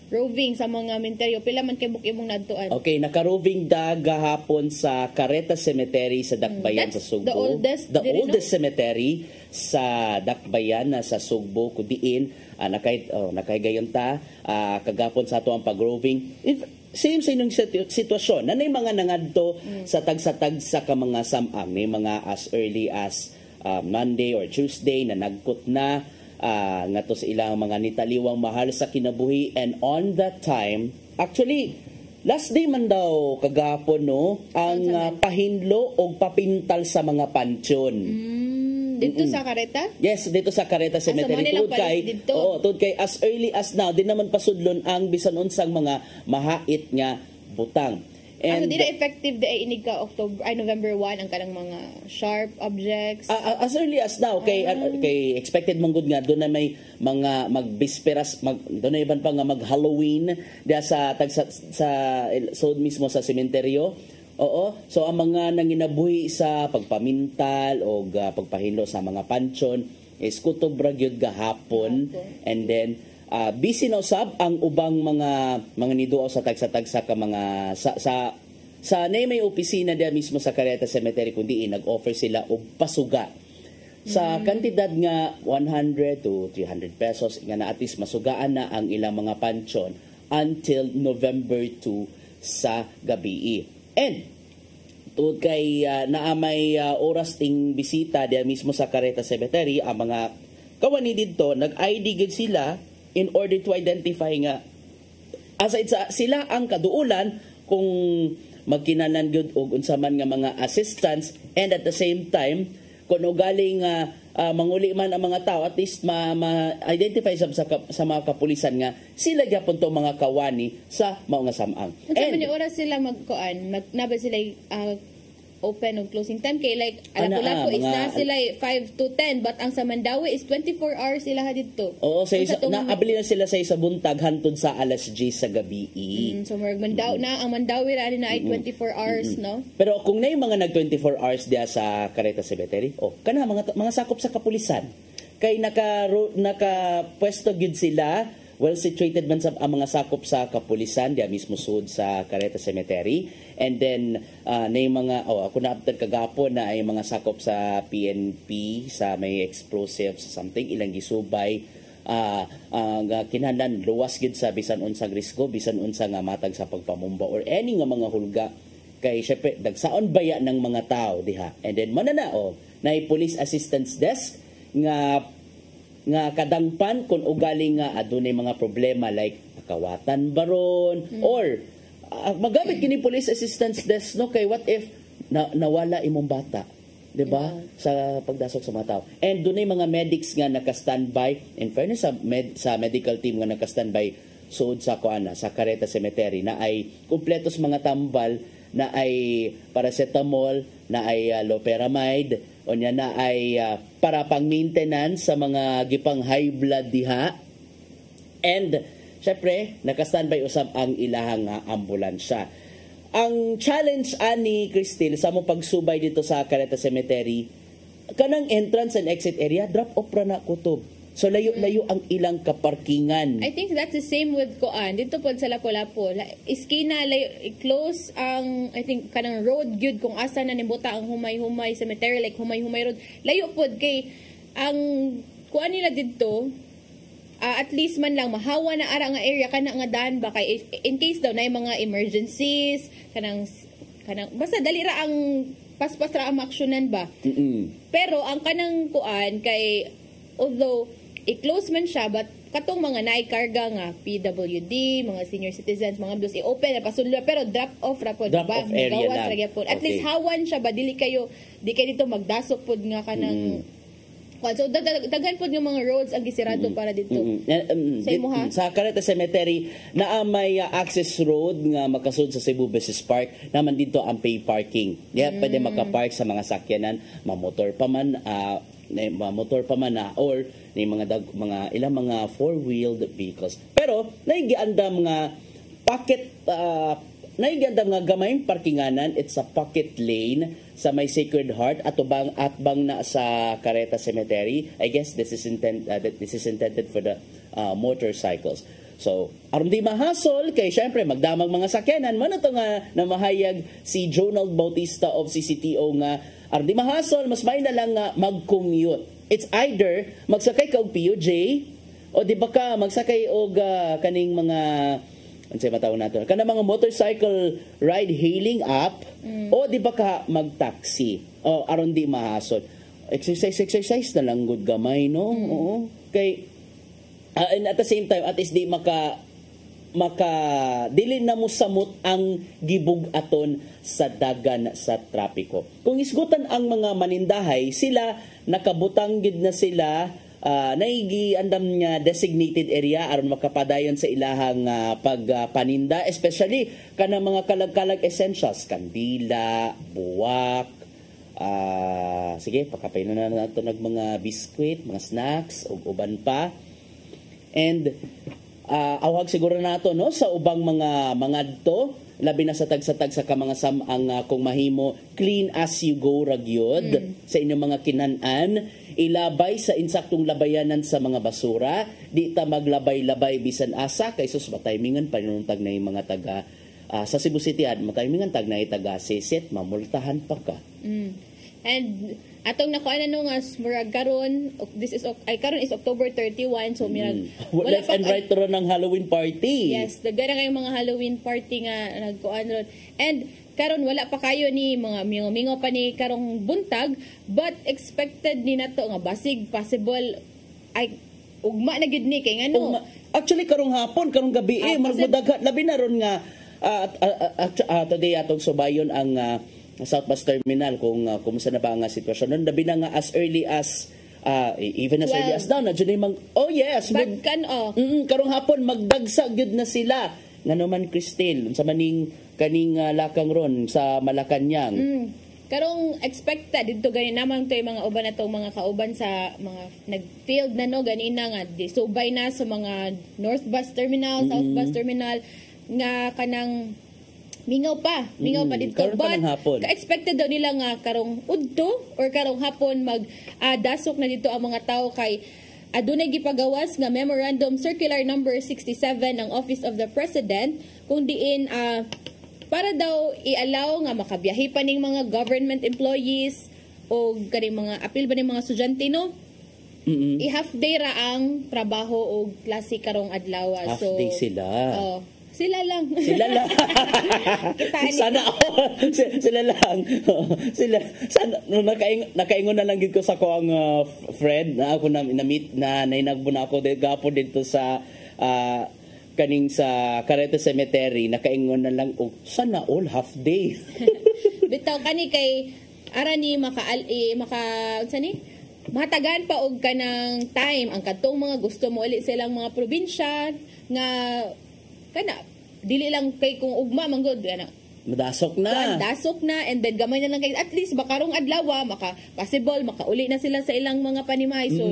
roving sa mga menteryo? Pila man kay imong nadtuan? Okay, naka-roving gahapon sa Careta Cemetery sa Dakbayan sa Sugbo. The oldest cemetery sa Dakbayan na sa Sugbo, kudiin nakay ta kagapon sa ato ang pag-roving. Same sa inyong sitwasyon. Nanay mga nangadto sa tagsa ka mga samang, may mga as early as Monday or Tuesday na nagkut na nga to sa ilang mga nitaliwang mahal sa kinabuhi, and on that time, actually last day man daw kagapon no ang pahinlo o papintal sa mga pansyon. Dito sa Careta? Yes, dito sa Careta Cemetery. Tud kay as early as now, di naman pasudlon ang bisan unsang mga mahait nga butang. And di na effective di inig ka November 1 ang kanang mga sharp objects? As early as now, kay expected mong good nga, doon na may mga magbisperas, doon na iban pa nga mag-Halloween diya sa mismo sa sementeryo. Oo. So ang mga nanginabuhi sa pagpamintal o pagpahinlo sa mga pansyon is kutob ra gyud gahapon, and then busy na usab ang ubang mga niduaw sa tagsa-tagsa ka mga sa may opisina diya mismo sa Careta Cemetery, kundi nag-offer sila og pasuga sa kantidad nga 100 to 300 pesos nga na at least masugaan na ang ilang mga pansyon until November 2 sa gabi. And tungod kay naamay oras ting bisita diya mismo sa Careta Cemetery, ang mga kawani dito nag-ID gid sila in order to identify nga aside sa sila ang kaduulan kung magkinanan gyud og unsa man nga mga assistance, and at the same time kung galing manguli man ang mga tao, at least ma-identify sa mga kapulisan nga sila gyapon to mga kawani sa mao nga samang. Unsa man ni oras sila nabay sila open ug closing time kay like Lapu-Lapu is na sila 5 to 10 but ang sa Mandawi is 24 hours sila dito. Oo, sa naabili na sila sa isa buntag hantod sa alas 10 sa gabi. So ang Mandawi ra na ay 24 hours no. Pero kung na yung mga nag 24 hours diya sa Carreta Cemetery, kana mga sakop sa kapulisan kay naka-pwesto gid sila. Well situated man sa ang mga sakop sa kapulisan diya mismo sud sa Carreta Cemetery. And then na yung mga ako na after kagapon na ay mga sakop sa PNP sa may explosives something ilang gisubay kinahanglan luwas gid sa bisan unsang risgo, bisan unsa nga matag sa pagpamumba or any nga mga hulga kay syempre dagsaon baya ng mga tao diha. And then manana na police assistance desk nga kadangpan kung ugali nga adunay mga problema like kawatan baron or magamit kini police assistance desk no kay what if nawala imong bata, 'di ba? Sa pagdasok sa mga tao. And dunay mga medics nga naka-standby in fairness sa medical team nga naka-standby sud sa sa Carreta Cemetery na ay kumpletos mga tambal na ay paracetamol, na ay loperamide, o niya na ay para pang maintenance sa mga gipang high blood diha. And syempre naka-standby usab ang ilahang ambulansya. Ang challenge ani Cristel sa mo pagsubay dito sa Carreta Cemetery, kanang entrance and exit area drop off ra na kutob. So layo-layo ang ilang kaparkingan. I think that's the same with Kuan. Dito po sa Lapu-Lapu, iskina close ang I think kanang road gyud kung asa na nibuta ang humay-humay cemetery like humay-humay road. Layo pod kay ang kuan nila dito at least man lang mahawa na ara nga area kana nga daan ba kay in case daw na mga emergencies kanang basta dali ra ang paspas ra ang aksyonan ba. Pero ang kanang kuan kay although i-close man siya, but katong mga naikarga nga, PWD, mga senior citizens, mga blues, i-open na pasunlo, pero drop off ra po, drop off area lang. At least hawan siya ba, di kayo dito magdasok po nga kanang so daghan po yung mga roads ang gisirado para dito. Sa Carreta Cemetery na may access road nga makasud sa Cebu Business Park naman dito ang pay parking. Pwede makapark sa mga sakyanan, mamotor pa man or mga ilang mga four-wheeled vehicles. Pero naigiandam nga gamayng parkinganan, it's a pocket lane sa may Sacred Heart at bang na sa Carreta Cemetery. I guess this is intended for the motorcycles. So, aron di mahasol kay syempre magdamag mga sakyanan man ito nga namahayag si Jonald Bautista of CCTO nga aron di mahasol mas may na lang nga mag-commute. It's either magsakay ka og PUJ o di ba ka magsakay og kaning mga unsay matawag nato kana mga motorcycle ride hailing app o di ba ka mag-taxi o aron di mahasol. Exercise na lang gud gamay no. Oo. Kay and at the same time at least di maka dili na mo samot ang gibug-aton sa dagan sa trapiko. Kung isgutan ang mga manindahay, sila nakabutang gid na sila naigi andam nga designated area aron makapadayon sa ilahang pagpaninda, especially kanang mga kalag-kalag essentials, kandila, buwak, sige pakapainon na nato nag mga biskwit, mga snacks ug uban pa. And awag siguro nato no sa ubang mga adto labi na sa tag-sa mga samang kung mahimo clean as you go ragyod sa inyong mga kinan-an, ilabay sa insaktong labayanan sa mga basura, di ta maglabay-labay bisan asa kay sus mataymingan panuntag na yung mga taga sa Cebu City mataymingan tag na taga Seset mamultahan pa ka. And atong nakuha na nga murag karon karon is October 31 so mirag left and right ron ng Halloween party. Yes, daghan nga yung mga Halloween party nga nagkuan ron. And karon wala pa kayo ni mga mingo pa ni karong buntag but expected ni nato nga basig possible ay ugma na gid ni kay ngano. Actually karong hapon, karong gabi magdaghat labi na ron nga today atong subayon ang South Bus Terminal kung kumusta na ba ang sitwasyon nun. Labi na nga as early as even as early as now na dyan yung karong hapon magdagsa gyud na sila nga naman Cristel sa maning kaning lakang ron sa Malacañang karong expected dito gani naman to yung mga uban na to mga kauban sa mga nag-field na no ganina nga di subay na sa mga north bus terminal, south bus terminal nga kanang mingaw pa dito karon pa ng hapon. Ka-expected daw nila nga karong udto or karong hapon mag dasok na dito ang mga tao kay adunay gipagawas nga Memorandum Circular Number 67 ng Office of the President kung diin para daw i-allow nga makabiyahe pa ning mga government employees o kaning mga apil ba ning mga estudyante no? I-half day ra ang trabaho o klase karong adlaw. Half day sila. Sila lang. Sana sila lang. Sana nakaingon na lang gid ko sa ko ang friend na ako na meet na nainagbo na ako gapon dito sa kaning sa Carrete Cemetery, nakaingon na lang sana all half day. Bitaw kani kay ara ni matagaan pa og kanang time ang kadtong mga gusto mo uli silang mga probinsya nga kana dili lang kay kung ugma manggod kana madasok na and then gamay na lang kay at least makarong adlaw makauli na sila sa ilang mga panimay so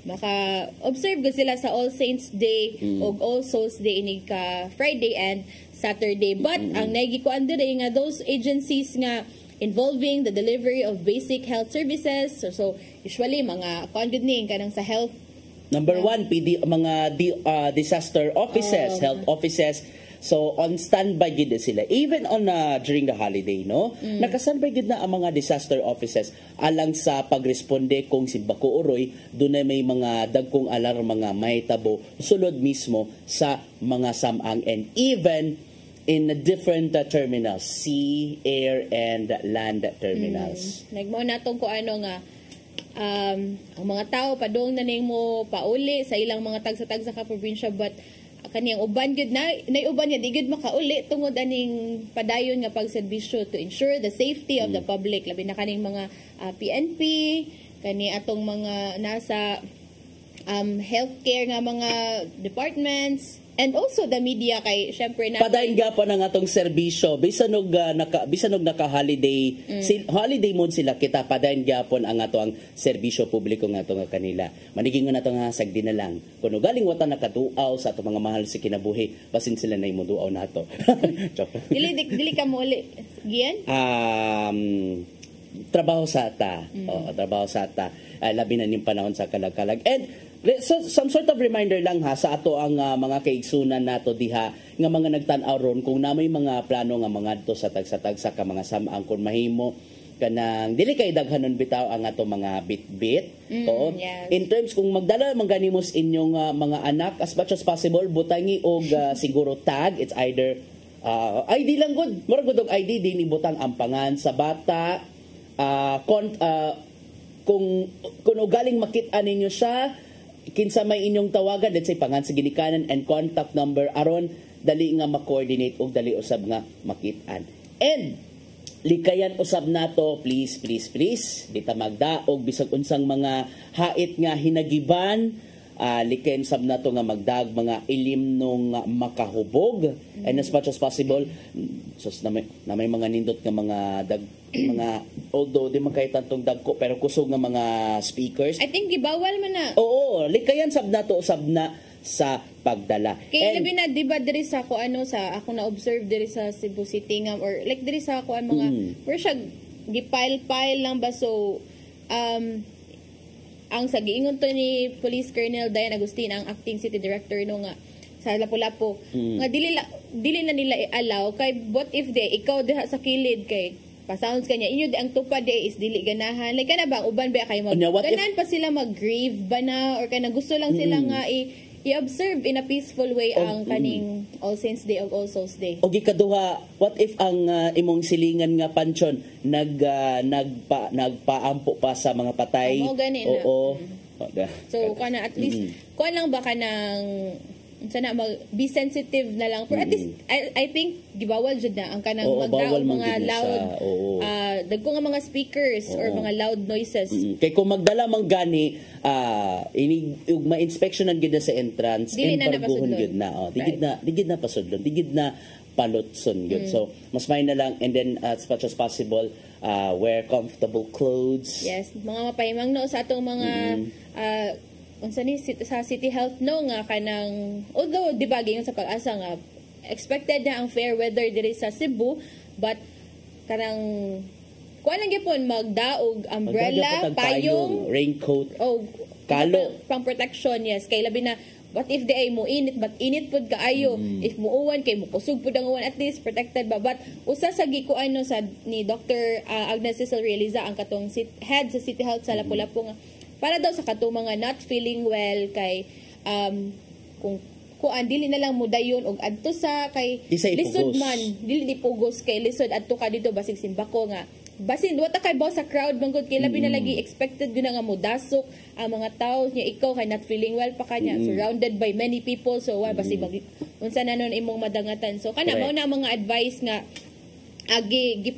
maka-observe ko sila sa All Saints Day ug All Souls Day ini ka Friday and Saturday but ang naigikuan dire nga those agencies nga involving the delivery of basic health services so usually mga kuan gud ni kanang sa health number 1 mga disaster offices, health offices. So on standby gid sila even on during the holiday no. Naka-standby gid na ang mga disaster offices alang sa pagresponde kung si Bako Uroy dunay may mga dagkong alarm mga mahitabo sulod mismo sa mga samang and even in different terminals, sea, air and land terminals. Nagmao natong ko ano nga ang mga tao padong na ning mo pauli sa ilang mga tagsa-tagsa ka probinsya but kaniyang uban gud na uban di gud makauli tungod aning padayon nga pagserbisyo to ensure the safety of the public labi na kaning mga PNP kani atong mga nasa healthcare nga mga departments and also the media kay syempre na padayon gapon ang atong serbisyo bisan og naka-holiday holiday mode sila kita padayon gapon ang ato ang serbisyo publiko nga ato nga kanila manigingon nato nga sagdi na lang kuno galing wata nakatuaw sa ato mga mahal sa kinabuhi basin sila na imuduaw nato dili ka mo uli Gian trabaho sa ata trabaho sa ata labi na ning panahon sa kalag-kalag and so, some sort of reminder lang ha sa ato ang mga kaigsunan nato diha nga mga nagtan-aw ron kung namay mga plano nga mga adto sa tagsa-tagsa ka mga samang kun mahimo kanang dili kay daghanon bitaw ang ato mga bit-bit in terms kung magdala man ganimos inyong mga anak as much as possible butangi og siguro tag it's either ID lang gud mura gud og ID din ibutang ang pangan sa bata kung galing makit-an ninyo siya kinsa may inyong tawagan let's say pangan sa ginikanan and contact number aron dali nga ma-coordinate og dali usab nga makit-an and likayan usab nato please dita magdaog bisag unsang mga hait nga hinagiban likayan usab nato nga magdaag mga ilim nung makahubog and as much as possible sus na may mga nindot nga mga although di man kay tantong dagko pero kusog nga mga speakers I think gibawal man na oo likayan usab na sa pagdala kay labi na di ba diri sa ako sa ako na observe diri sa Cebu City nga or like diri sa ako mga where siya gipile lang ba so ang sa giingon to ni Police Colonel Diane Agustin ang acting city director no nga sa Lapu-Lapu nga dili na nila i-allow kay what if ikaw diha sa kilid kay pa-sounds kanya inyo ang tupad is dili ganahan like kana ba uban ba kayo ganan pa sila mag-grieve ba na or kana gusto lang sila nga i-observe in a peaceful way ang kaning All Saints Day o All Souls Day. O ikaduha, what if ang imong silingan nga pansyon nagpaampo pa sa mga patay? Oo. So kana at least kuan lang ba kanang sana be sensitive na lang pero at least I think gibawal jud na ang kanang magdaog mga loud dagko nga mga speakers or mga loud noises kay kung magdala man gani ug ma-inspectionan gid sa entrance and barguhon gid na digid na pasudlon digid na palutson gid so mas may na lang and then as much as possible wear comfortable clothes. Yes, mga mapahimang no sa atong mga unsa ni sa City Health no nga kanang although di ba gayon sa pag-asa nga expected na ang fair weather diri sa Cebu, but kanang kuan lang gyapon magdaog umbrella, payong, raincoat, kalo pang protection. Yes, kay labi na what if di ay mo init, but init pud kaayo. If muuwan kay mo kusog pud ang uwan, at least protected ba. But usa sa gikuan no sa ni Dr. Agnes Cecil Realiza ang katong head sa City Health sa Lapu-Lapu nga para daw sa katong mga not feeling well kay kung kuan dili na lang mo dayon og adto sa kay lisod man dili dipugos kay lisod adto ka dito basig simbako nga basin wata kay baw sa crowd manggod kay labi na lagi expected gyud nga modasok ang mga tao nya ikaw kay not feeling well pa kanya surrounded by many people, so basig unsa na nun imong madangatan. So kana mao na mga advice nga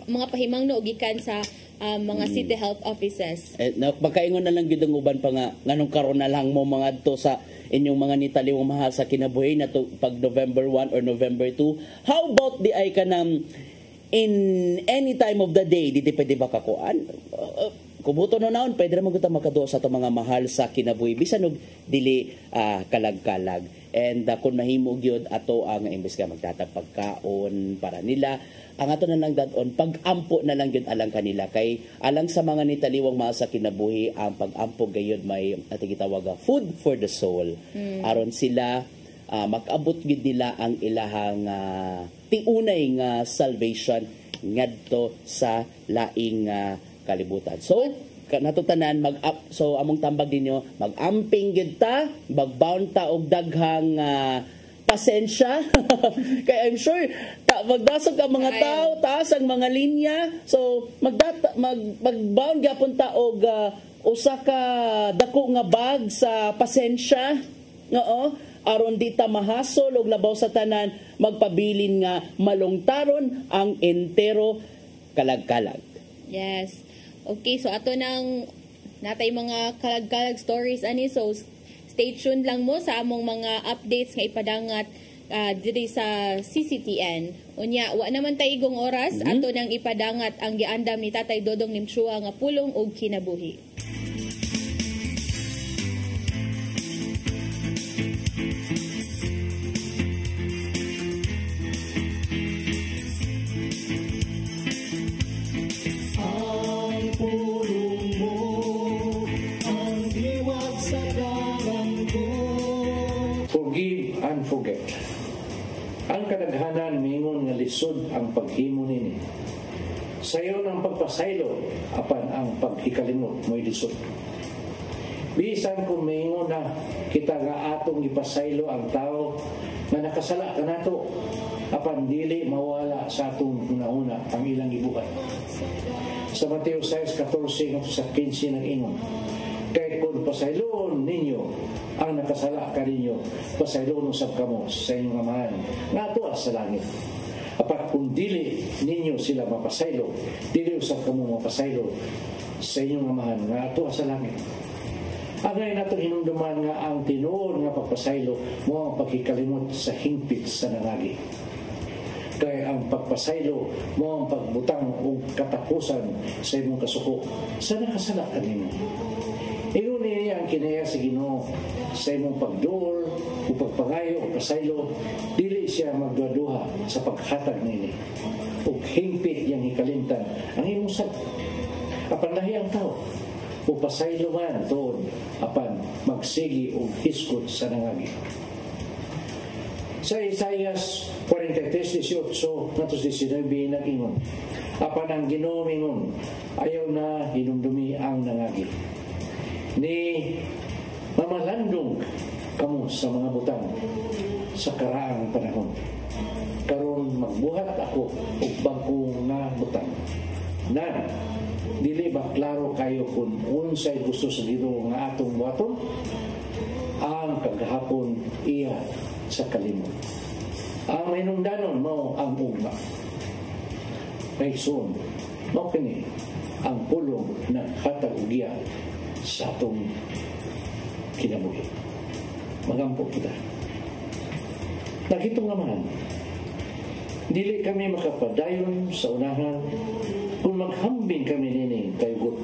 mga pahimangno gikan sa mga city health offices. Magkaingon na lang gyud ang uban pa nga nganong karon na lang mo mga adto sa inyong mga nitaliwang mahal sa kinabuhi na to pag November 1 or November 2. How about di ay kanang in any time of the day, di pwede ba kakuan? Kubuto no naon, pwede naman kita makaduwa sa itong mga mahal sa kinabuhi. Bisan og dili kalag-kalag. And kung mahimog yun, ato ang imbes ka magtatag pagkaon para nila, ang ato na lang dadon, pag-ampo na lang yun alang kanila. Kay alang sa mga nitaliwang mahal sa kinabuhi, ang pag-ampo gayon may gitawag food for the soul. Aron sila mag-abot gid nila ang ilahang tiunay nga salvation ngadto sa laing kalibutan. So natutanan so among tambag ninyo mag-amping gid ta, magbound ta og daghang pasensya. Kay I'm sure magdasog ang mga tao, taas ang mga linya. So magbound gyapon ta og usa ka dako nga bag sa pasensya. Oo. Aron di ta mahasol og labaw sa tanan, magpabilin nga malungtaron ang entero kalag-kalag. Yes. Okay, so ato nang natay mga kalag-kalag stories ani, so stay tuned lang mo sa among mga updates nga ipadangat diri sa CCTN. Unya, wa naman tay igong oras, ato nang ipadangat ang giandam ni Tatay Dodong Nimchua nga pulong og kinabuhi. Forgive and forget. Ang kadaghanan mingon nga lisod ang paghimo nini. Sayo ng pagpasaylo apan ang paghikalimot mo'y lisod. Bisan kung mingon na kita nga atong ipasaylo ang tao na nakasala kanato apan dili mawala sa atong una-una ang ilang gibuhat. Sa Mateo 6:14 sa 15 ng ingon, kay kung pasayloon ninyo ang nakasala kaninyo, pasayloon usab kamo sa inyong amahan nga atuwa sa langit. Apat kung dili ninyo sila mapasaylo, dili usab kamo mapasaylo sa inyong amahan nga atuwa sa langit. Agay nato hinumduman nga ang tinuod nga pagpasaylo mo ang pagkikalimot sa hingpit sa nangagi. Kaya ang pagpasaylo mo ang pagbutang o katapusan sa imong kasuko sa nakasala kanimo. Iyon niya ang kinaya sa Ginoo sa imong pagduol o pagpangayo o pasaylo, dili siya magduha-duha sa paghatag nini. O hingpit yang hikalimtan ang imong sag. Apan lahi ang tao o pasaylo man doon apan magsigi o hiskot sa nangagi. Sa Isaias 43:18 natos 19 nag-ingon, apan ang Ginoo mingon, ayaw na hinumdumi ang nangagi. Ni mamalandong kamo sa mga butang sa karaang panahon. Karon magbuhat ako og bangko nga butang. Na dili ba klaro kayo kung unsay gusto sa Ginoo nga atong buhaton? Ang kagahapon iya sa kalimot. Ang hinungdanon mo ang ugma. Kayson, mo kini ang pulong na hatag ugiya sa atong kinabuhi. Magampo kita. Nagitong naman, Dili kami makapadayon sa unahan kung maghambing kami nining kayugot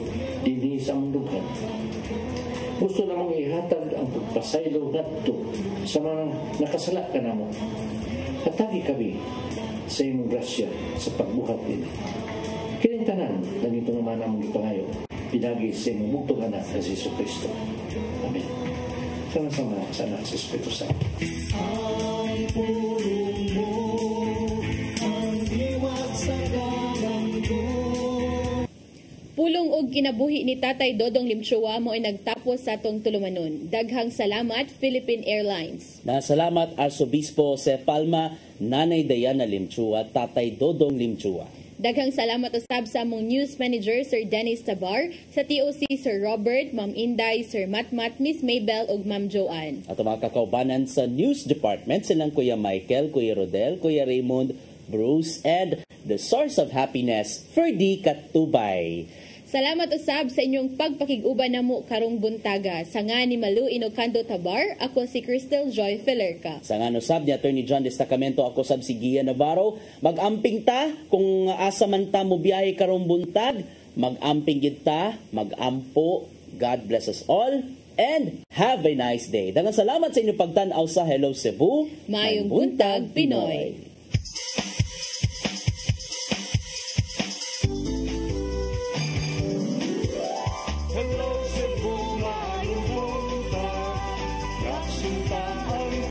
dinhi sa mundugan. Gusto namang ihatag ang pagpasaylo ngadto sa mga nakasala ka namo. Hatagi kami sa imong grasya sa pagbuhat din. Kining tanan naging tumaman ang ipangayo pinagi sa imong bugtong anak na si Jesu Cristo. Amen. Sama-sama sa anak sa Espiritu Santo. Pulong og kinabuhi ni Tatay Dodong Limchua mo ay nagtapos sa atong tulumanon. Daghang salamat, Philippine Airlines. Salamat Arsobispo Jose Palma, Nanay Diana Limchua, Tatay Dodong Limchua. Daghang salamat usab sa among News Manager, Sir Dennis Tabar, sa TOC, Sir Robert, Ma'am Inday, Sir Matmat, Miss Maybel, ug Ma'am Joanne. At mga kakaubanan sa News Department, silang Kuya Michael, Kuya Rodel, Kuya Raymond, Bruce, and the Source of Happiness, Ferdy Katubay. Salamat usab sa inyong pagpakig-uban namo karong buntaga. Sa nga ni Malu Inocando Tabar, ako si Crystal Joy Felerca. Sa nga usab ni Attorney John Destacamento, ako sab si Gian Navarro. Mag-amping ta kung asa man ta mo biyahe karong buntag, mag-amping gid ta, mag-ampo. God bless us all and have a nice day. Daghang salamat sa inyong pagtan-aw sa Hello Cebu. Mayong buntag Pinoy.